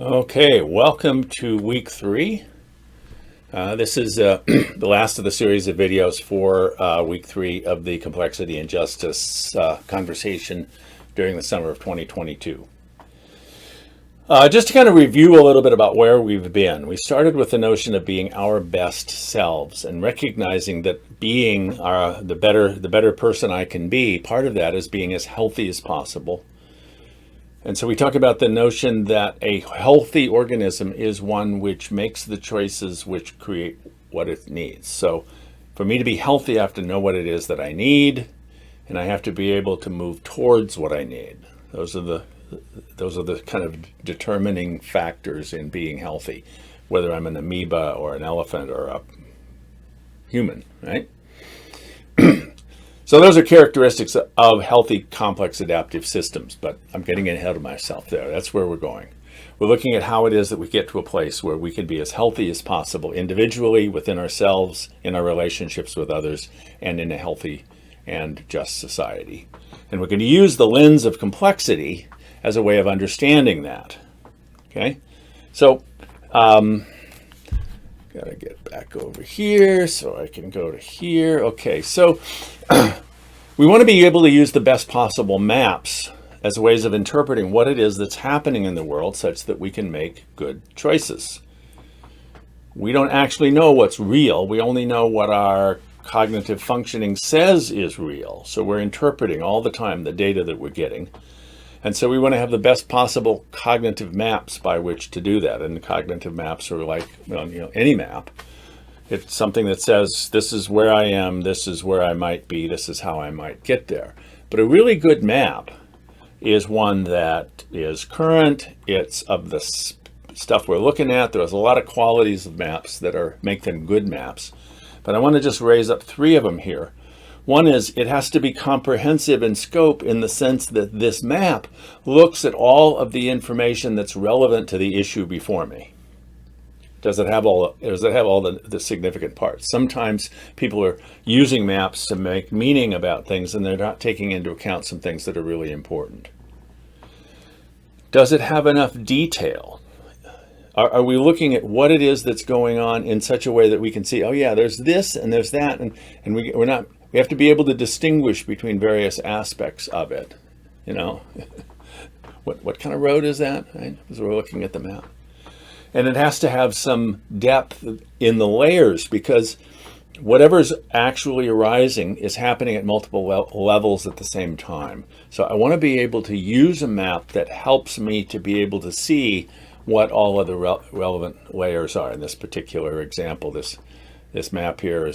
Okay, welcome to week 3. This is the last of the series of videos for week 3 of the complexity and justice conversation during the summer of 2022. Just to kind of review a little bit about where we've been. We started with the notion of being our best selves and recognizing that being the better person I can be, part of that is being as healthy as possible. And so we talk about the notion that a healthy organism is one which makes the choices which create what it needs. So for me to be healthy, I have to know what it is that I need, and I have to be able to move towards what I need. Those are the kind of determining factors in being healthy, whether I'm an amoeba or an elephant or a human, right? So those are characteristics of healthy, complex, adaptive systems, but I'm getting ahead of myself there. That's where we're going. We're looking at how it is that we get to a place where we can be as healthy as possible individually, within ourselves, in our relationships with others, and in a healthy and just society. And we're going to use the lens of complexity as a way of understanding that. Okay? So, gotta get back over here so I can go to here. Okay, so we want to be able to use the best possible maps as ways of interpreting what it is that's happening in the world such that we can make good choices. We don't actually know what's real. We only know what our cognitive functioning says is real. So we're interpreting all the time the data that we're getting. And so we want to have the best possible cognitive maps by which to do that. And the cognitive maps are like, any map. It's something that says, this is where I am, this is where I might be, this is how I might get there. But a really good map is one that is current. It's of the stuff we're looking at. There's a lot of qualities of maps that make them good maps. But I want to just raise up 3 of them here. One is it has to be comprehensive in scope in the sense that this map looks at all of the information that's relevant to the issue before me. Does it have all the significant parts? Sometimes people are using maps to make meaning about things and they're not taking into account some things that are really important. Does it have enough detail? Are we looking at what it is that's going on in such a way that we can see, oh yeah, there's this and there's that, and we have to be able to distinguish between various aspects of it. What kind of road is that? Right? As we're looking at the map. And it has to have some depth in the layers because whatever's actually arising is happening at multiple levels at the same time. So I want to be able to use a map that helps me to be able to see what all of the relevant layers are. In this particular example, this map here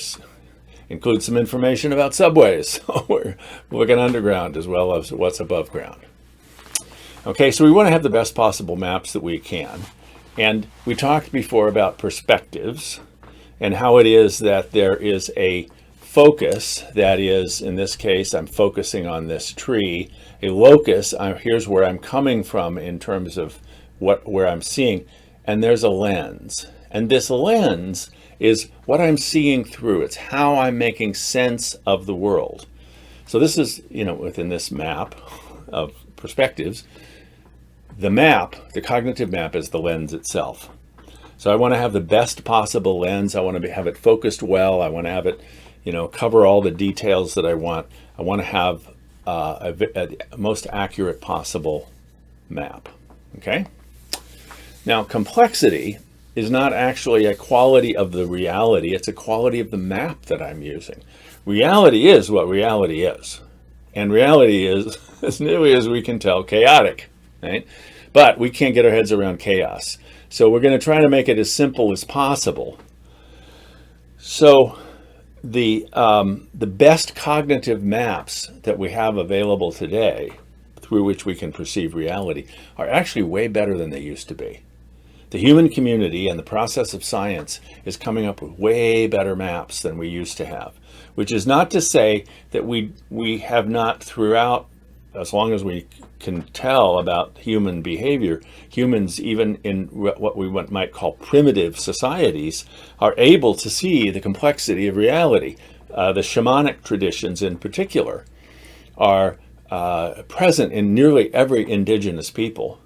includes some information about subways. So we're looking underground as well as what's above ground. Okay, so we want to have the best possible maps that we can. And we talked before about perspectives and how it is that there is a focus that is, in this case, I'm focusing on this tree. A locus, here's where I'm coming from in terms of where I'm seeing. And there's a lens. And this lens is what I'm seeing through. It's how I'm making sense of the world. So this is, within this map of perspectives, the cognitive map is the lens itself. So I want to have the best possible lens. I want to have it focused well. I want to have it, cover all the details that I want. I want to have a most accurate possible map. Okay? Now, complexity is not actually a quality of the reality. It's a quality of the map that I'm using. Reality is what reality is. And reality is, as nearly as we can tell, chaotic. Right? But we can't get our heads around chaos. So we're going to try to make it as simple as possible. So the best cognitive maps that we have available today, through which we can perceive reality, are actually way better than they used to be. The human community and the process of science is coming up with way better maps than we used to have, which is not to say that we have not throughout, as long as we can tell about human behavior, humans, even in what we might call primitive societies, are able to see the complexity of reality. The Shamanic traditions in particular are present in nearly every indigenous people.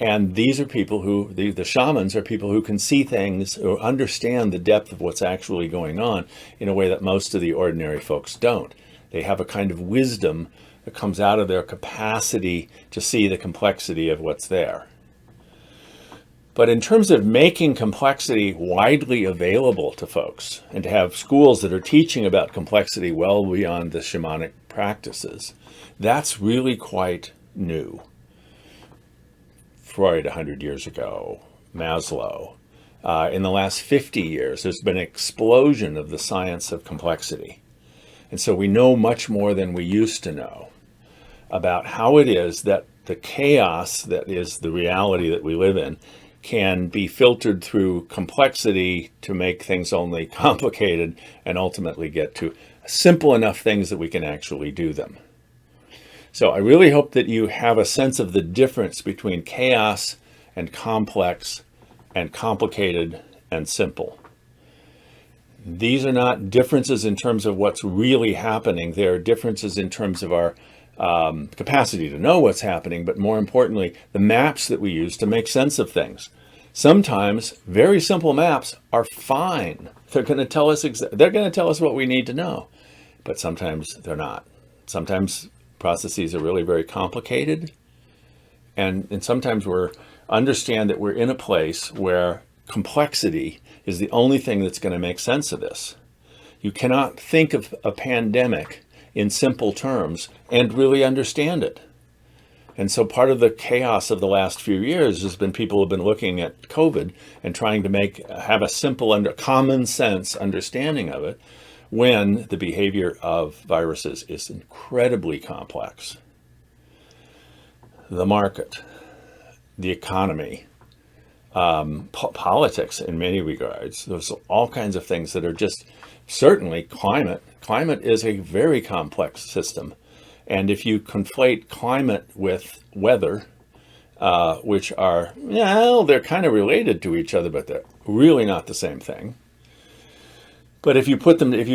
And these are people who, the shamans are people who can see things or understand the depth of what's actually going on in a way that most of the ordinary folks don't. They have a kind of wisdom that comes out of their capacity to see the complexity of what's there. But in terms of making complexity widely available to folks and to have schools that are teaching about complexity well beyond the shamanic practices, that's really quite new. Freud 100 years ago, Maslow. In the last 50 years, there's been an explosion of the science of complexity. And so we know much more than we used to know about how it is that the chaos that is the reality that we live in can be filtered through complexity to make things only complicated and ultimately get to simple enough things that we can actually do them. So I really hope that you have a sense of the difference between chaos and complex and complicated and simple. These are not differences in terms of what's really happening. They are differences in terms of our capacity to know what's happening, but more importantly, the maps that we use to make sense of things. Sometimes very simple maps are fine. They're going to tell us what we need to know, but sometimes they're not. Sometimes processes are really very complicated, and sometimes we understand that we're in a place where complexity is the only thing that's going to make sense of this. You cannot think of a pandemic in simple terms and really understand it. And so part of the chaos of the last few years has been people have been looking at COVID and trying to have a simple, common sense understanding of it, when the behavior of viruses is incredibly complex. The market, the economy, politics in many regards, there's all kinds of things that are just, certainly climate. Climate is a very complex system. And if you conflate climate with weather, which are, they're kind of related to each other, but they're really not the same thing. But if you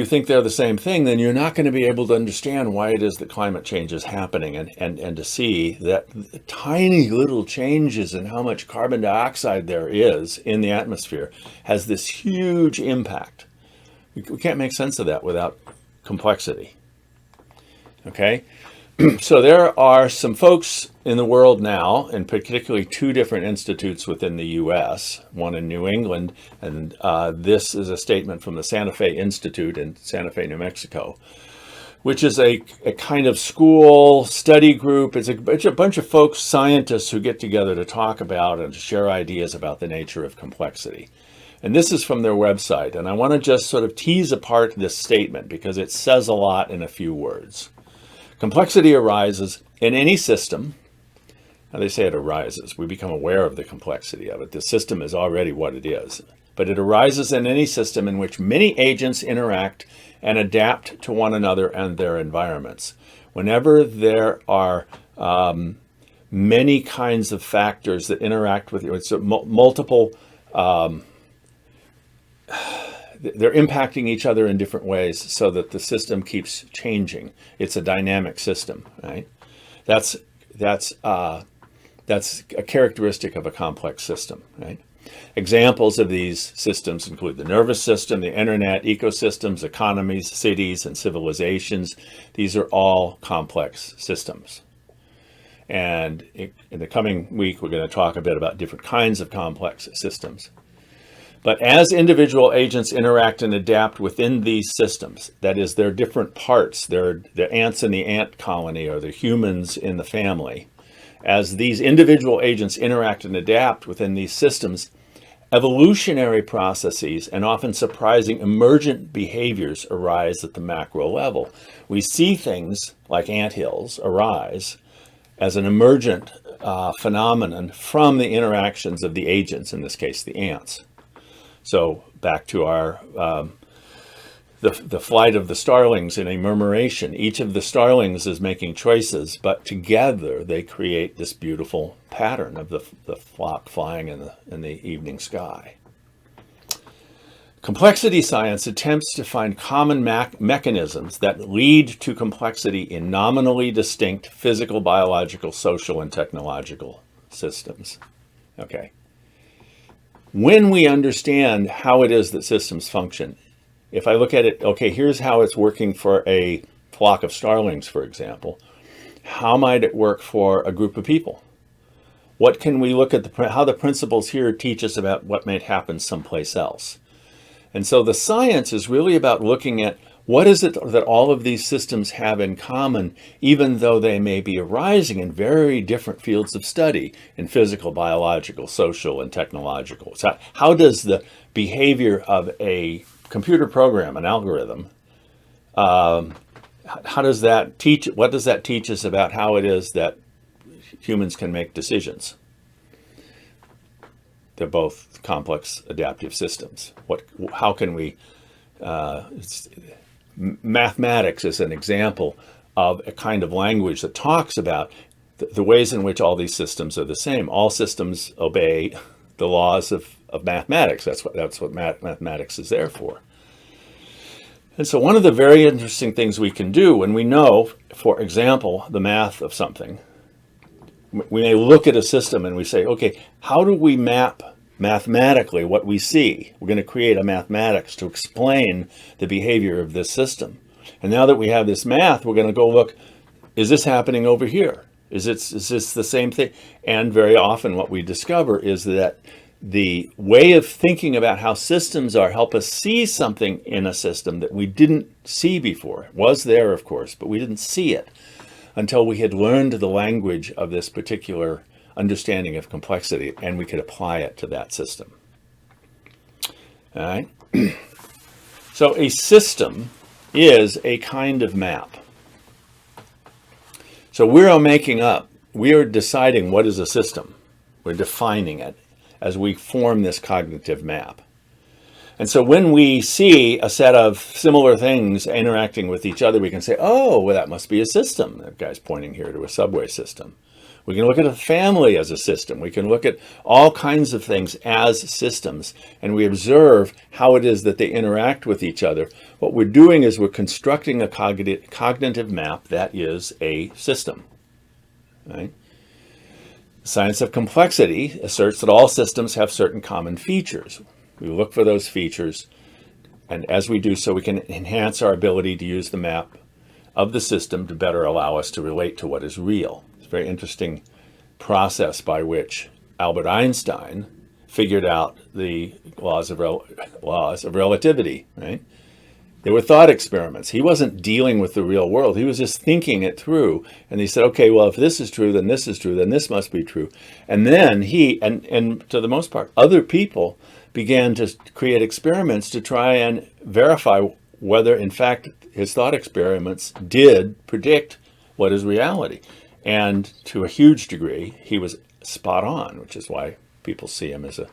think they're the same thing, then you're not going to be able to understand why it is that climate change is happening, and to see that tiny little changes in how much carbon dioxide there is in the atmosphere has this huge impact. We can't make sense of that without complexity. Okay? So there are some folks in the world now, and particularly two different institutes within the U.S., one in New England, and this is a statement from the Santa Fe Institute in Santa Fe, New Mexico, which is a kind of school study group. It's a bunch of folks, scientists, who get together to talk about and to share ideas about the nature of complexity. And this is from their website, and I want to just sort of tease apart this statement because it says a lot in a few words. Complexity arises in any system. Now they say it arises. We become aware of the complexity of it. The system is already what it is. But it arises in any system in which many agents interact and adapt to one another and their environments. Whenever there are many kinds of factors that interact with you, it's multiple, they're impacting each other in different ways so that the system keeps changing. It's a dynamic system, right? That's a characteristic of a complex system, right? Examples of these systems include the nervous system, the internet, ecosystems, economies, cities, and civilizations. These are all complex systems. And in the coming week, we're going to talk a bit about different kinds of complex systems. But as individual agents interact and adapt within these systems, that is, they're different parts, they're the ants in the ant colony or the humans in the family. As these individual agents interact and adapt within these systems, evolutionary processes and often surprising emergent behaviors arise at the macro level. We see things like anthills arise as an emergent phenomenon from the interactions of the agents, in this case, the ants. So back to our the flight of the starlings in a murmuration. Each of the starlings is making choices, but together they create this beautiful pattern of the flock flying in the evening sky. Complexity science attempts to find common mechanisms that lead to complexity in nominally distinct physical, biological, social, and technological systems. Okay. When we understand how it is that systems function, if I look at it, okay, here's how it's working for a flock of starlings, for example. How might it work for a group of people? What can we look at how the principles here teach us about what might happen someplace else? And so the science is really about looking at what is it that all of these systems have in common, even though they may be arising in very different fields of study, in physical, biological, social, and technological. So how does the behavior of a computer program, an algorithm, how does that teach? What does that teach us about how it is that humans can make decisions? They're both complex adaptive systems. How can we? Mathematics is an example of a kind of language that talks about the ways in which all these systems are the same. All systems obey the laws of mathematics. That's what mathematics is there for. And so one of the very interesting things we can do when we know, for example, the math of something, we may look at a system and we say, okay, how do we map mathematically what we see? We're going to create a mathematics to explain the behavior of this system. And now that we have this math, we're going to go look, is this happening over here? Is this the same thing? And very often what we discover is that the way of thinking about how systems are help us see something in a system that we didn't see before. It was there, of course, but we didn't see it until we had learned the language of this particular understanding of complexity, and we could apply it to that system. All right. So a system is a kind of map. So we are deciding what is a system. We're defining it as we form this cognitive map. And so when we see a set of similar things interacting with each other, we can say, oh, well, that must be a system. That guy's pointing here to a subway system. We can look at a family as a system. We can look at all kinds of things as systems, and we observe how it is that they interact with each other. What we're doing is we're constructing a cognitive map that is a system. Right? The science of complexity asserts that all systems have certain common features. We look for those features, and as we do so, we can enhance our ability to use the map of the system to better allow us to relate to what is real. It's a very interesting process by which Albert Einstein figured out the laws of relativity, right? They were thought experiments. He wasn't dealing with the real world. He was just thinking it through. And he said, okay, well, if this is true, then this is true, then this must be true. And then he, and to the most part, other people began to create experiments to try and verify whether, in fact, his thought experiments did predict what is reality. And to a huge degree, he was spot on, which is why people see him as a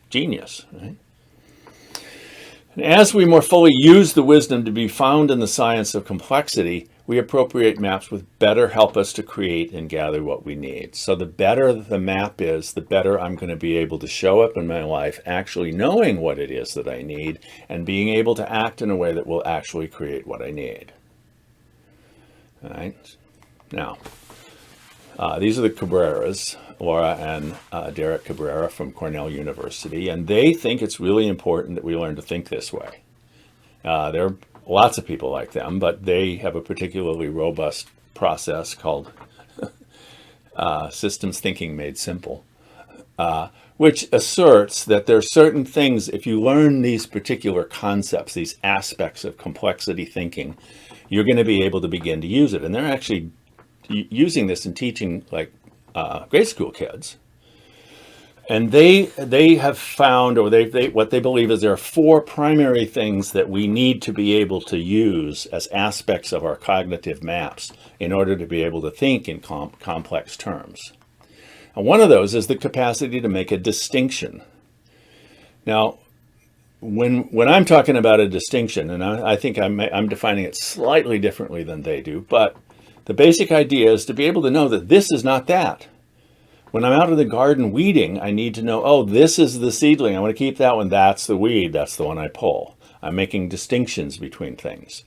genius, right? And as we more fully use the wisdom to be found in the science of complexity, we appropriate maps which better help us to create and gather what we need. So the better the map is, the better I'm going to be able to show up in my life actually knowing what it is that I need and being able to act in a way that will actually create what I need. All right. Now, these are the Cabreras, Laura and Derek Cabrera from Cornell University, and they think it's really important that we learn to think this way. There are lots of people like them, but they have a particularly robust process called systems thinking made simple, which asserts that there are certain things, if you learn these particular concepts, these aspects of complexity thinking, you're going to be able to begin to use it. And they're actually using this and teaching like grade school kids. And they have found, or what they believe is there are four primary things that we need to be able to use as aspects of our cognitive maps in order to be able to think in complex terms. And one of those is the capacity to make a distinction. Now, when I'm talking about a distinction, and I think I'm defining it slightly differently than they do, but the basic idea is to be able to know that this is not that. When I'm out in the garden weeding, I need to know, oh, this is the seedling. I want to keep that one. That's the weed. That's the one I pull. I'm making distinctions between things.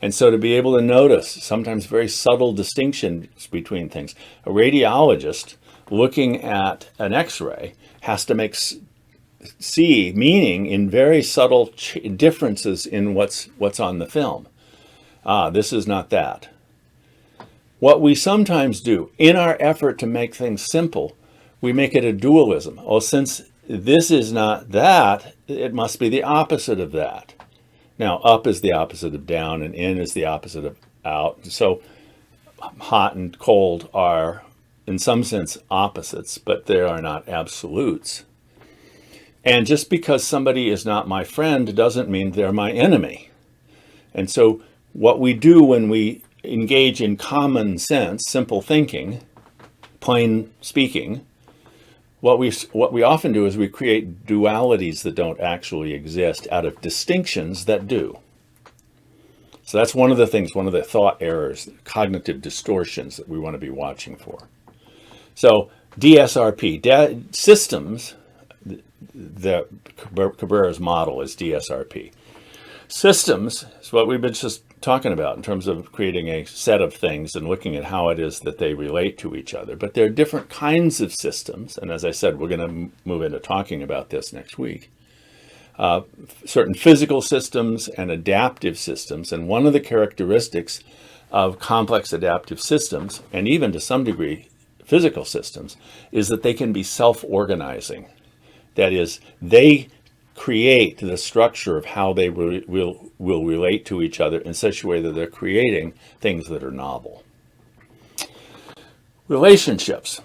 And so to be able to notice sometimes very subtle distinctions between things. A radiologist looking at an X-ray has to see meaning in very subtle differences in what's on the film. This is not that. What we sometimes do in our effort to make things simple, we make it a dualism. Oh, since this is not that, it must be the opposite of that. Now, up is the opposite of down, and in is the opposite of out. So hot and cold are, in some sense, opposites, but they are not absolutes. And just because somebody is not my friend doesn't mean they're my enemy. And so what we do when we engage in common sense, simple thinking, plain speaking, what we often do is we create dualities that don't actually exist out of distinctions that do. So that's one of the things, one of the thought errors, cognitive distortions that we want to be watching for. So DSRP, systems, the Cabrera's model is DSRP. Systems is what we've been just talking about in terms of creating a set of things and looking at how it is that they relate to each other. But there are different kinds of systems. And as I said, we're going to move into talking about this next week. Certain physical systems and adaptive systems. And one of the characteristics of complex adaptive systems, and even to some degree physical systems, is that they can be self-organizing. That is, they create the structure of how they will relate to each other in such a way that they're creating things that are novel. Relationships.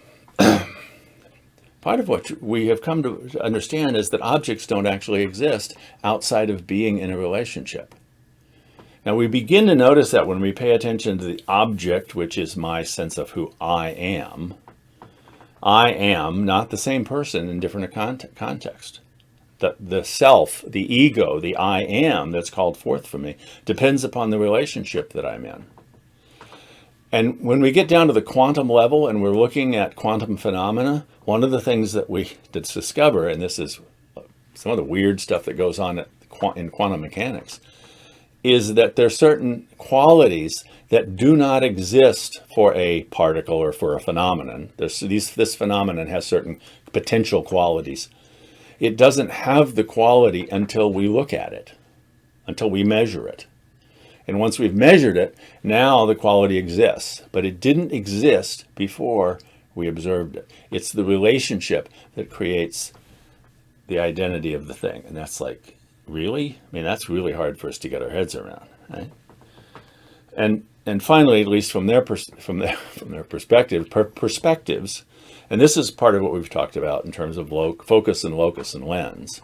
Part of what we have come to understand is that objects don't actually exist outside of being in a relationship. Now we begin to notice that when we pay attention to the object, which is my sense of who I am not the same person in different contexts. The self, the ego, the I am that's called forth from me depends upon the relationship that I'm in. And when we get down to the quantum level and we're looking at quantum phenomena, one of the things that we discover, and this is some of the weird stuff that goes on in quantum mechanics, is that there are certain qualities that do not exist for a particle or for a phenomenon. This phenomenon has certain potential qualities. It doesn't have the quality until we look at it, until we measure it. And once we've measured it, now the quality exists. But it didn't exist before we observed it. It's the relationship that creates the identity of the thing. And that's like, really? I mean, that's really hard for us to get our heads around, right? And finally, at least from their perspective, perspectives, and this is part of what we've talked about in terms of focus and locus and lens.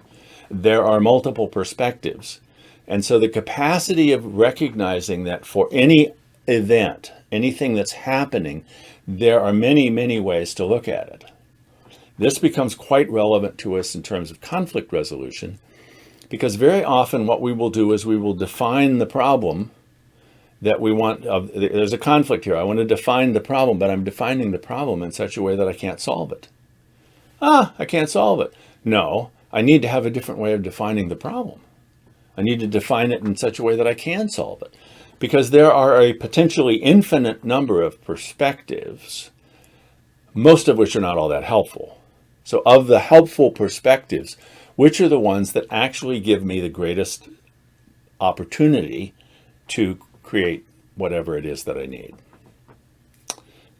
There are multiple perspectives. And so the capacity of recognizing that for any event, anything that's happening, there are many, many ways to look at it. This becomes quite relevant to us in terms of conflict resolution, because very often what we will do is we will define the problem that we want. There's a conflict here. I want to define the problem, but I'm defining the problem in such a way that I can't solve it. I can't solve it. No, I need to have a different way of defining the problem. I need to define it in such a way that I can solve it. Because there are a potentially infinite number of perspectives, most of which are not all that helpful. So of the helpful perspectives, which are the ones that actually give me the greatest opportunity to create whatever it is that I need?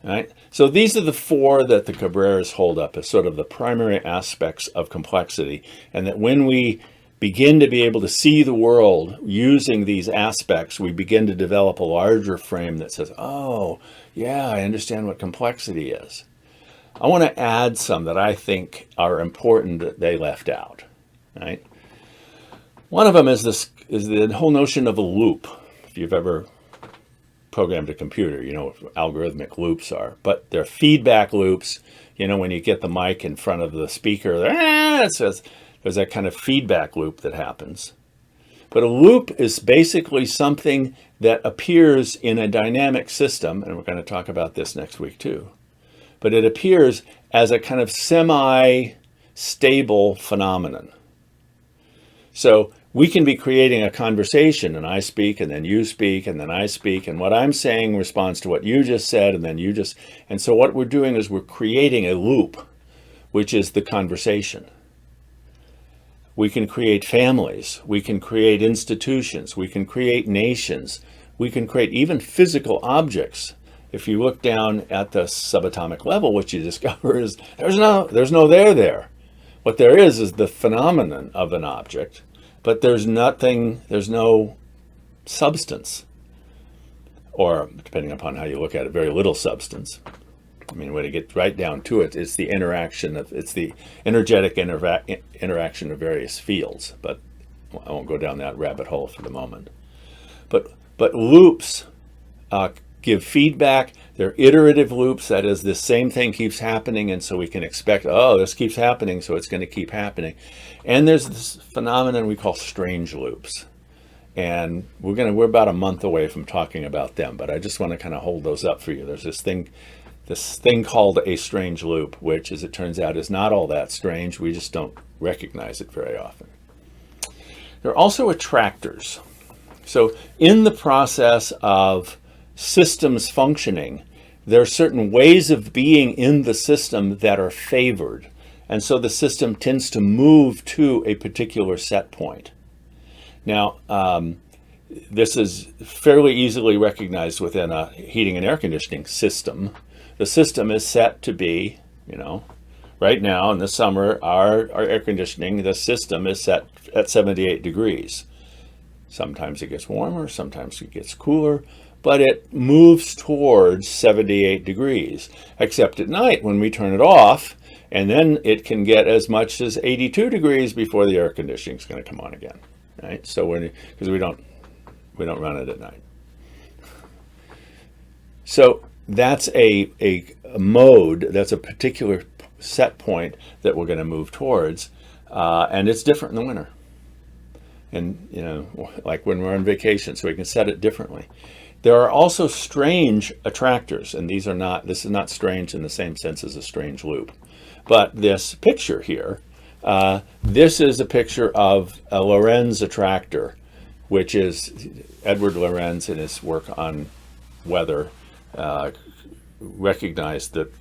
All right? So these are the four that the Cabreras hold up as sort of the primary aspects of complexity, and that when we begin to be able to see the world using these aspects, we begin to develop a larger frame that says, oh, yeah, I understand what complexity is. I want to add some that I think are important that they left out. Right? One of them is the whole notion of a loop. If you've ever programmed a computer, you know what algorithmic loops are. But they're feedback loops. You know, when you get the mic in front of the speaker, it says, there's that kind of feedback loop that happens. But a loop is basically something that appears in a dynamic system, and we're going to talk about this next week too. But it appears as a kind of semi-stable phenomenon. So we can be creating a conversation, and I speak, and then you speak, and then I speak, and what I'm saying responds to what you just said, and then you just, and so what we're doing is we're creating a loop, which is the conversation. We can create families, we can create institutions, we can create nations, we can create even physical objects. If you look down at the subatomic level, what you discover is there's no there. What there is the phenomenon of an object, but there's no substance, or depending upon how you look at it, very little substance. I mean, when you get right down to it, it's the energetic interaction of various fields, but I won't go down that rabbit hole for the moment. But loops give feedback. They're iterative loops. That is, the same thing keeps happening, and so we can expect, oh, this keeps happening, so it's going to keep happening. And there's this phenomenon we call strange loops, and we're about a month away from talking about them, but I just want to kind of hold those up for you. There's this thing called a strange loop, which, as it turns out, is not all that strange. We just don't recognize it very often. There are also attractors. So in the process of systems functioning, there are certain ways of being in the system that are favored. And so the system tends to move to a particular set point. Now, this is fairly easily recognized within a heating and air conditioning system. The system is set to be, right now in the summer, our air conditioning, the system is set at 78 degrees. Sometimes it gets warmer, sometimes it gets cooler, but it moves towards 78 degrees, except at night when we turn it off, and then it can get as much as 82 degrees before the air conditioning is going to come on again, right? So because we don't run it at night. So that's a mode, that's a particular set point that we're going to move towards, and it's different in the winter. And, like when we're on vacation, so we can set it differently. There are also strange attractors, and this is not strange in the same sense as a strange loop. But this picture here, this is a picture of a Lorenz Attractor, which is Edward Lorenz in his work on weather recognized that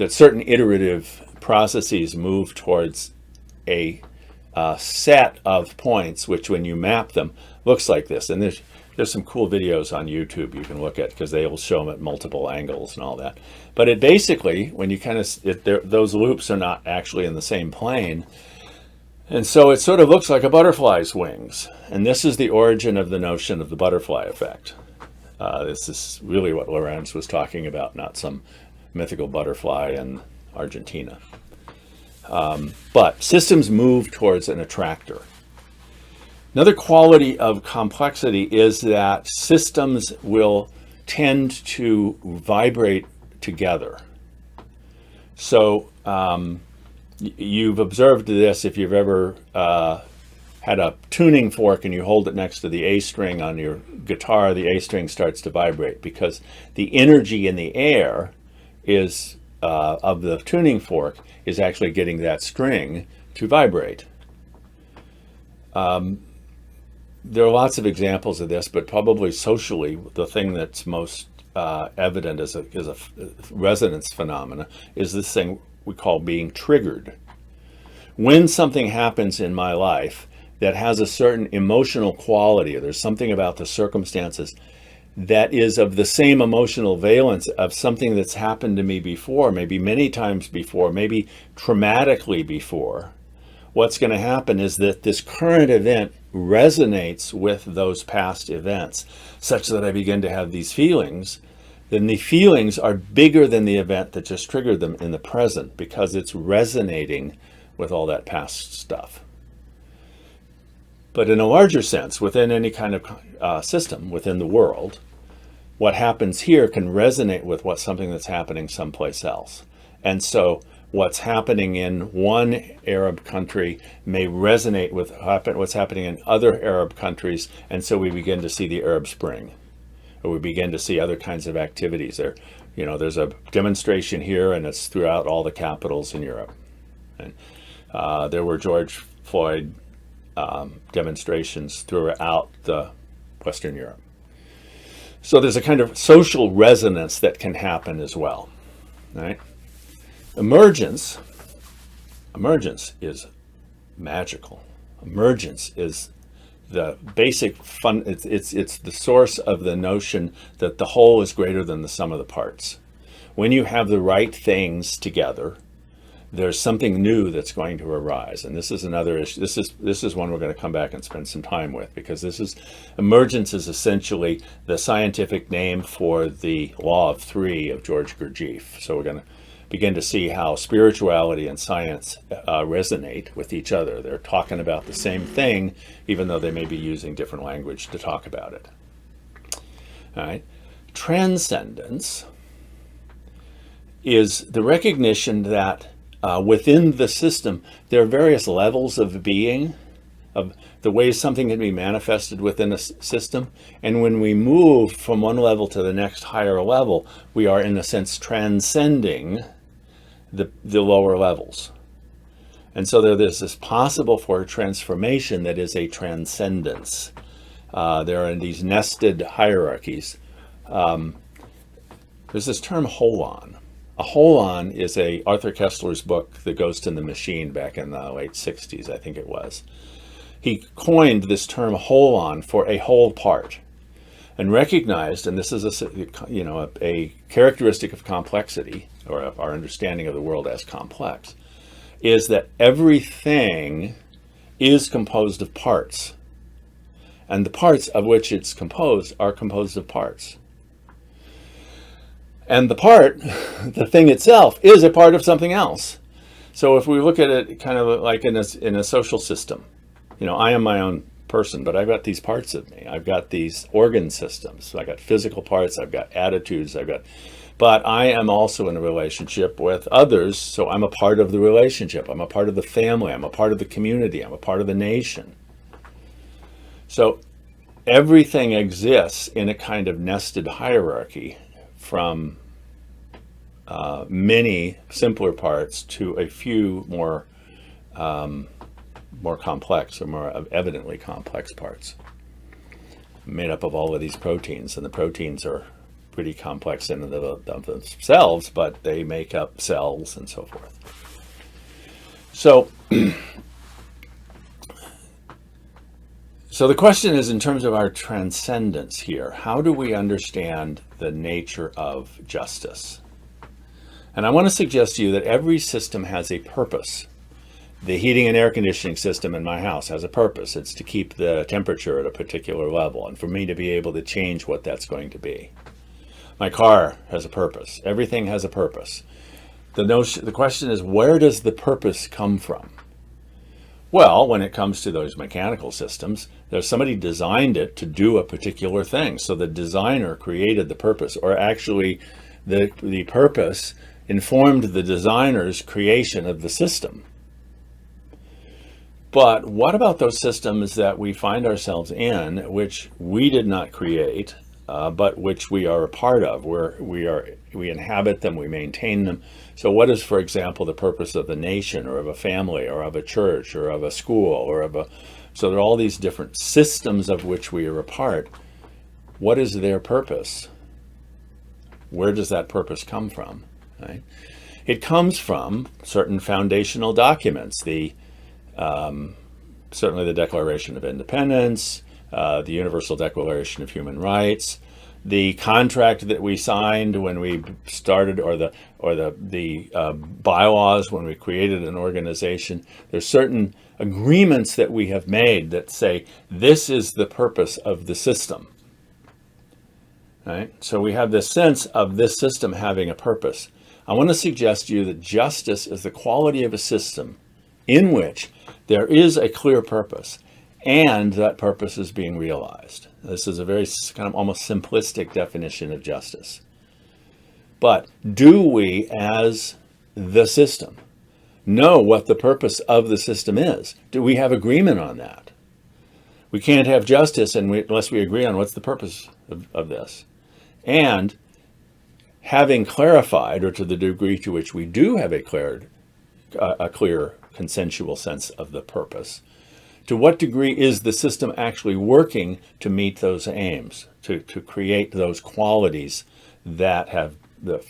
certain iterative processes move towards a set of points, which when you map them looks like this. And there's some cool videos on YouTube you can look at, because they will show them at multiple angles and all that. But it basically, when you those loops are not actually in the same plane, and so it sort of looks like a butterfly's wings. And this is the origin of the notion of the butterfly effect. This is really what Lorenz was talking about, not some mythical butterfly in Argentina. But systems move towards an attractor. Another quality of complexity is that systems will tend to vibrate together. So you've observed this if you've ever had a tuning fork and you hold it next to the A string on your guitar, the A string starts to vibrate because the energy in the air is of the tuning fork is actually getting that string to vibrate. There are lots of examples of this, but probably socially, the thing that's most evident as a resonance phenomena is this thing we call being triggered. When something happens in my life that has a certain emotional quality, or there's something about the circumstances that is of the same emotional valence of something that's happened to me before, maybe many times before, maybe traumatically before, what's going to happen is that this current event resonates with those past events such that I begin to have these feelings. Then the feelings are bigger than the event that just triggered them in the present, because it's resonating with all that past stuff. But in a larger sense, within any kind of system, within the world, what happens here can resonate with something that's happening someplace else. And so what's happening in one Arab country may resonate with what's happening in other Arab countries, and so we begin to see the Arab Spring, or we begin to see other kinds of activities there. There's a demonstration here, and it's throughout all the capitals in Europe. And there were George Floyd demonstrations throughout the Western Europe. So there's a kind of social resonance that can happen as well, right? Emergence is magical. Emergence is the basic fun. It's the source of the notion that the whole is greater than the sum of the parts. When you have the right things together, there's something new that's going to arise. And this is another issue. This is one we're going to come back and spend some time with, because emergence is essentially the scientific name for the law of three of George Gurdjieff. So we're going to begin to see how spirituality and science resonate with each other. They're talking about the same thing, even though they may be using different language to talk about it. All right. Transcendence is the recognition that within the system, there are various levels of being, of the ways something can be manifested within a system. And when we move from one level to the next higher level, we are, in a sense, transcending the lower levels. And so there's this possible for a transformation that is a transcendence. There are these nested hierarchies. There's this term holon. A holon is Arthur Kessler's book, The Ghost in the Machine, back in the late 60s, I think it was. He coined this term holon for a whole part, and recognized, and this is a characteristic of complexity, or of our understanding of the world as complex, is that everything is composed of parts, and the parts of which it's composed are composed of parts. And the part, the thing itself, is a part of something else. So if we look at it kind of like in a social system, I am my own person, but I've got these parts of me. I've got these organ systems. So I've got physical parts, I've got attitudes, but I am also in a relationship with others, so I'm a part of the relationship. I'm a part of the family. I'm a part of the community. I'm a part of the nation. So everything exists in a kind of nested hierarchy, from many simpler parts to a few more complex, or more evidently complex parts, made up of all of these proteins. And the proteins are pretty complex in and of themselves, but they make up cells and so forth. So the question is, in terms of our transcendence here, how do we understand the nature of justice? And I want to suggest to you that every system has a purpose. The heating and air conditioning system in my house has a purpose. It's to keep the temperature at a particular level, and for me to be able to change what that's going to be. My car has a purpose. Everything has a purpose. The question is, where does the purpose come from? Well, when it comes to those mechanical systems, there's somebody designed it to do a particular thing. So the designer created the purpose, or actually the purpose informed the designer's creation of the system. But what about those systems that we find ourselves in, which we did not create, but which we are a part of, where we inhabit them, we maintain them? So what is, for example, the purpose of a nation, or of a family, or of a church, or of a school, so there are all these different systems of which we are a part. What is their purpose? Where does that purpose come from? Right? It comes from certain foundational documents, certainly the Declaration of Independence, the Universal Declaration of Human Rights, the contract that we signed when we started, or the bylaws when we created an organization. There's certain agreements that we have made that say this is the purpose of the system. Right? So we have this sense of this system having a purpose. I want to suggest to you that justice is the quality of a system in which there is a clear purpose, and that purpose is being realized. This is a very kind of almost simplistic definition of justice. But do we, as the system, know what the purpose of the system is? Do we have agreement on that? We can't have justice unless we agree on what's the purpose of this. And having clarified, or to the degree to which we do have a clear a clear consensual sense of the purpose. To what degree is the system actually working to meet those aims, to create those qualities that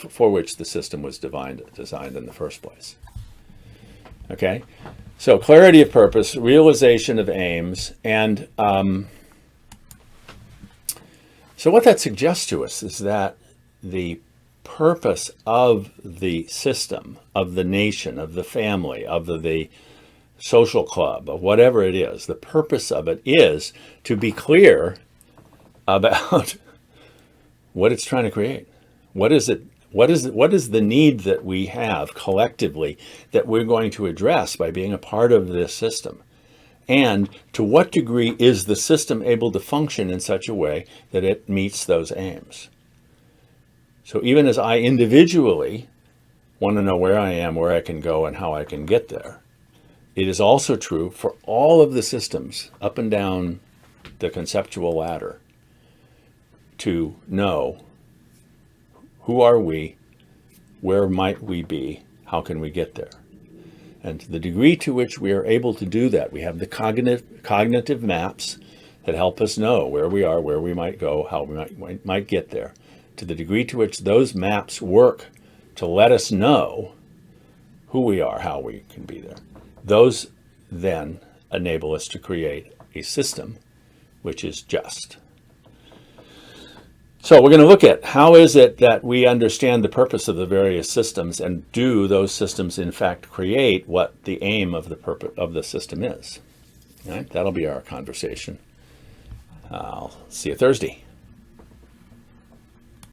for which the system was designed in the first place? Okay, so clarity of purpose, realization of aims, and so what that suggests to us is that the purpose of the system, of the nation, of the family, of the social club, of whatever it is, the purpose of it is to be clear about what it's trying to create. What is it? What is the need that we have collectively that we're going to address by being a part of this system? And to what degree is the system able to function in such a way that it meets those aims? So even as I individually want to know where I am, where I can go, and how I can get there, it is also true for all of the systems up and down the conceptual ladder to know who are we, where might we be, how can we get there. And to the degree to which we are able to do that, we have the cognitive maps that help us know where we are, where we might go, how we might get there. To the degree to which those maps work to let us know who we are, how we can be there, those then enable us to create a system which is just. So we're going to look at how is it that we understand the purpose of the various systems, and do those systems in fact create what the aim of the purpose of the system is. All right, that'll be our conversation. I'll see you Thursday.